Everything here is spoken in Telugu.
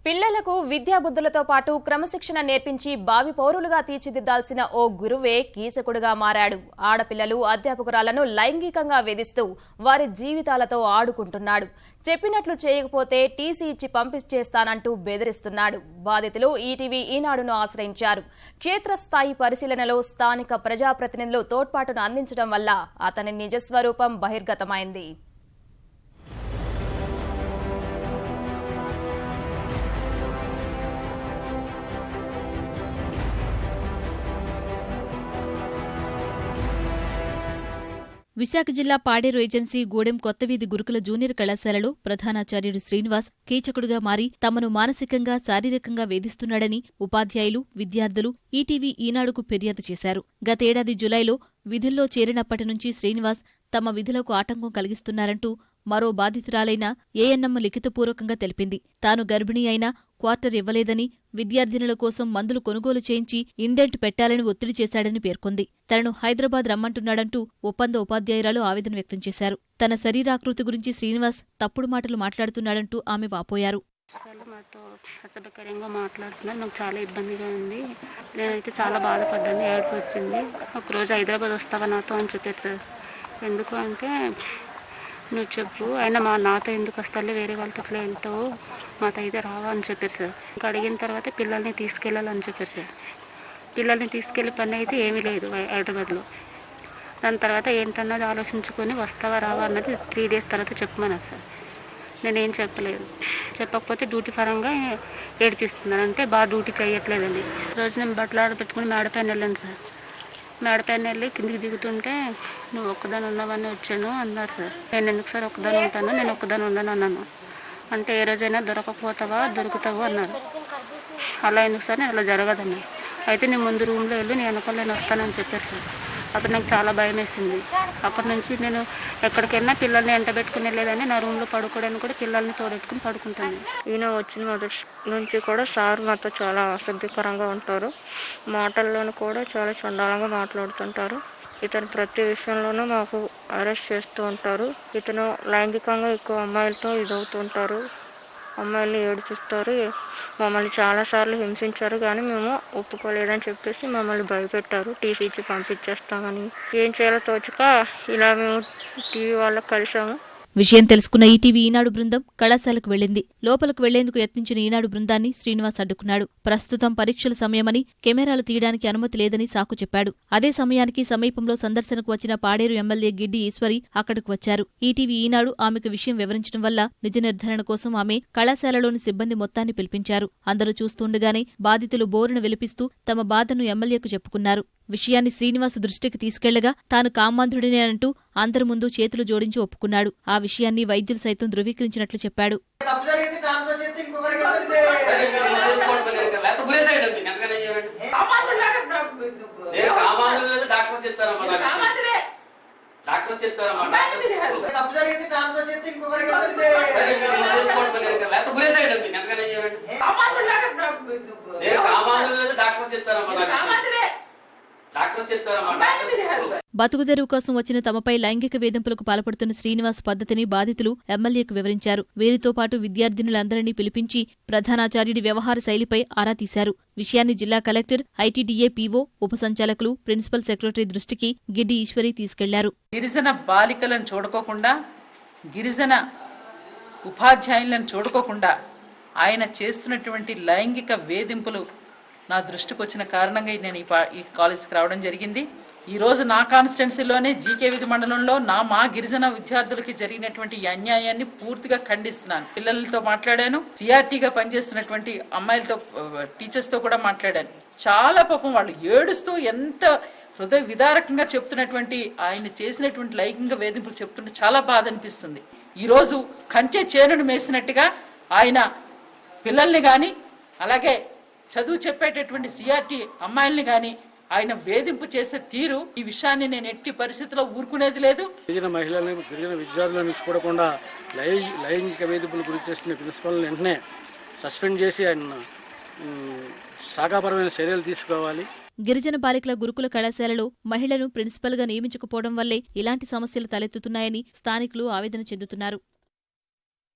పిల్లలకు విద్యాబుద్ధులతో పాటు క్రమశిక్షణ నేర్పించి భావి పౌరులుగా తీర్చిదిద్దాల్సిన ఓ గురువే కీచకుడుగా మారాడు. ఆడపిల్లలు అధ్యాపకురాలను లైంగికంగా వేధిస్తూ వారి జీవితాలతో ఆడుకుంటున్నాడు. చెప్పినట్లు చేయకపోతే టీసీ ఇచ్చి పంపించేస్తానంటూ బెదిరిస్తున్నాడు. బాధితులు ఈటీవీ ఈనాడును ఆశ్రయించారు. క్షేత్రస్థాయి పరిశీలనలో స్థానిక ప్రజాప్రతినిధులు తోడ్పాటును అందించడం వల్ల అతని నిజస్వరూపం బహిర్గతమైంది. విశాఖ జిల్లా పాడేరు ఏజెన్సీ గూడెం కొత్తవీధి గురుకుల జూనియర్ కళాశాలలో ప్రధానాచార్యుడు శ్రీనివాస్ కీచకుడుగా మారి తమను మానసికంగా శారీరకంగా వేధిస్తున్నాడని ఉపాధ్యాయులు, విద్యార్థులు ఈటీవీ ఈనాడుకు ఫిర్యాదు చేశారు. గతేడాది జులైలో విధుల్లో చేరినప్పటి నుంచి శ్రీనివాస్ తమ విధులకు ఆటంకం కలిగిస్తున్నారంటూ మరో బాధితురాలైన ఏఎన్ఎం లిఖితపూర్వకంగా తెలిపింది. తాను గర్భిణీ అయినా క్వార్టర్ ఇవ్వలేదని, విద్యార్థినుల కోసం మందులు కొనుగోలు చేయించి ఇండెంట్ పెట్టాలని ఒత్తిడి చేశాడని పేర్కొంది. తనను హైదరాబాద్ రమ్మంటున్నాడంటూ ఒప్పంద ఉపాధ్యాయురాలు ఆవేదన వ్యక్తం చేశారు. తన శరీరాకృతి గురించి శ్రీనివాస్ తప్పుడు మాటలు మాట్లాడుతున్నాడంటూ ఆమె వాపోయారు. మాతో అసభ్యకరంగా మాట్లాడుతున్నారు. నాకు చాలా ఇబ్బందిగా ఉంది. నేనైతే చాలా బాధపడ్డాను. ఏడుపు వచ్చింది. ఒకరోజు హైదరాబాద్ వస్తావా నాతో అని చెప్పారు సార్. ఎందుకు అంటే నువ్వు చెప్పు, అయినా నాతో ఎందుకు వస్తాలే, వేరే వాళ్ళతో ఇట్లా వెళ్తావు, మాతో అయితే రావా అని చెప్పారు సార్. ఇంకా అడిగిన తర్వాత పిల్లల్ని తీసుకెళ్ళాలని చెప్పారు సార్. పిల్లల్ని తీసుకెళ్ళే పని అయితే ఏమీ లేదు హైదరాబాద్లో. దాని తర్వాత ఏంటన్నది ఆలోచించుకొని వస్తావా రావా అన్నది 3 days తర్వాత చెప్పమన్నారు సార్. నేనేం చెప్పలేదు. చెప్పకపోతే డ్యూటీ పరంగా ఏడిపిస్తున్నాను, అంటే బాగా డ్యూటీ చేయట్లేదండి. రోజు నేను బట్టలు ఆడపెట్టుకుని మేడపైన వెళ్ళాను సార్. మేడపైన వెళ్ళి కిందికి దిగుతుంటే నువ్వు ఒక్కదాని ఉన్నావని వచ్చాను అన్నారు సార్. నేను ఎందుకు సార్ ఒక్కదాని ఉంటాను, నేను ఒక్కదాని ఉండను అన్నాను. అంటే ఏ రోజైనా దొరకకపోతావా, దొరుకుతావు అన్నారు. అలా ఎందుకు సార్, నేను అలా జరగదన్నా. అయితే నేను ముందు రూమ్లో వెళ్ళి నేను వెనకాల నేను వస్తానని చెప్పారు సార్. అప్పుడు నాకు చాలా భయం వేసింది. అప్పటి నుంచి నేను ఎక్కడికైనా పిల్లల్ని ఎంట పెట్టుకుని వెళ్ళేదాన్ని. నా రూమ్లో పడుకోవడానికి కూడా పిల్లల్ని తోడెట్టుకుని పడుకుంటాను. ఈయన వచ్చిన మొదటి నుంచి కూడా సార్ మాతో చాలా అసభ్యకరంగా ఉంటారు. మాటల్లోనూ కూడా చాలా చండాలంగా మాట్లాడుతుంటారు. ఇతను ప్రతి విషయంలోనూ మాకు అరెస్ట్ చేస్తూ ఉంటారు. ఇతను లైంగికంగా ఎక్కువ అమ్మాయిలతో ఇదవుతుంటారు. అమ్మాయిల్ని ఏడిపిస్తారు. మమ్మల్ని చాలాసార్లు హింసించారు, కానీ మేము ఒప్పుకోలేదని చెప్పేసి మమ్మల్ని భయపెట్టారు. టీసీ ఇచ్చి పంపించేస్తామని. ఏం చేయాలో తోచక ఇలా మేము టీవీ వాళ్ళకి కలిసాము. విషయం తెలుసుకున్న ఈటీవీ ఈనాడు బృందం కళాశాలకు వెళ్లింది. లోపలకు వెళ్లేందుకు యత్నించిన ఈనాడు బృందాన్ని శ్రీనివాస్ అడ్డుకున్నాడు. ప్రస్తుతం పరీక్షల సమయమని కెమెరాలు తీయడానికి అనుమతి లేదని సాకు చెప్పాడు. అదే సమయానికి సమీపంలో సందర్శనకు వచ్చిన పాడేరు ఎమ్మెల్యే గిడ్డి ఈశ్వరి అక్కడికి వచ్చారు. ఈటీవీ ఈనాడు ఆమెకు విషయం వివరించడం వల్ల నిజ నిర్ధారణ కోసం ఆమె కళాశాలలోని సిబ్బంది మొత్తాన్ని పిలిపించారు. అందరూ చూస్తుండగానే బాధితులు బోరును విలిపిస్తూ తమ బాధను ఎమ్మెల్యేకు చెప్పుకున్నారు. విషయాన్ని శ్రీనివాస్ దృష్టికి తీసుకెళ్లగా తాను కామాంధుడినే అంటూ అందరి ముందు చేతులు జోడించి ఒప్పుకున్నాడు. ఆ విషయాన్ని వైద్యులు సైతం ధృవీకరించినట్లు చెప్పాడు. బతుకుదెరువు కోసం వచ్చిన తమపై లైంగిక వేధింపులకు పాల్పడుతున్న శ్రీనివాస్ పద్ధతిని బాధితులు ఎమ్మెల్యేకు వివరించారు. వీరితో పాటు విద్యార్థినులందరినీ పిలిపించి ప్రధానాచార్యుడి వ్యవహార శైలిపై ఆరా తీశారు. విషయాన్ని జిల్లా కలెక్టర్, ఐటీడీఏ పీఓ, ఉప సంచాలకులు, ప్రిన్సిపల్ సెక్రటరీ దృష్టికి గిడ్డి ఈశ్వరి తీసుకెళ్లారు. గిరిజన బాలికలను చూడకోకుండా, గిరిజన ఉపాధ్యాయులను చూడకోకుండా ఆయన చేస్తున్నటువంటి లైంగిక వేధింపులు నా దృష్టికి వచ్చిన కారణంగా నేను ఈ కాలేజీకి రావడం జరిగింది. ఈరోజు నా కాన్స్టిట్యున్సీలోనే జీకే విధి మండలంలో మా గిరిజన విద్యార్థులకి జరిగినటువంటి అన్యాయాన్ని పూర్తిగా ఖండిస్తున్నాను. పిల్లలతో మాట్లాడాను, సిఆర్టీగా పనిచేస్తున్నటువంటి అమ్మాయిలతో, టీచర్స్తో కూడా మాట్లాడాను. చాలా పాపం వాళ్ళు ఏడుస్తూ ఎంత హృదయ విదారకంగా చెప్తున్నటువంటి ఆయన చేసినటువంటి లైంగిక వేధింపులు చెప్తుంటే చాలా బాధ అనిపిస్తుంది. ఈరోజు కంచె చేనును మేసినట్టుగా ఆయన పిల్లల్ని కానీ, అలాగే చదువు చెప్పేటటువంటి సిఆర్టీ అమ్మాయిల్ని కానీ ఆయన వేధింపు చేసే తీరు, ఈ విషయాన్ని నేను ఎట్టి పరిస్థితుల్లో ఊరుకునేది లేదు. గిరిజన మహిళలను, గిరిజన విద్యార్థులను చూడకుండా లైంగిక వేధింపులు గురి చేస్తున్న ప్రిన్సిపల్ని వెంటనే సస్పెండ్ చేసి ఆయన శాఖాపరమైన చర్యలు తీసుకోవాలి. గిరిజన బాలికల గురుకుల కళాశాలలో మహిళను ప్రిన్సిపల్గా నియమించకపోవడం వల్లే ఇలాంటి సమస్యలు తలెత్తుతున్నాయని స్థానికులు ఆవేదన చెందుతున్నారు.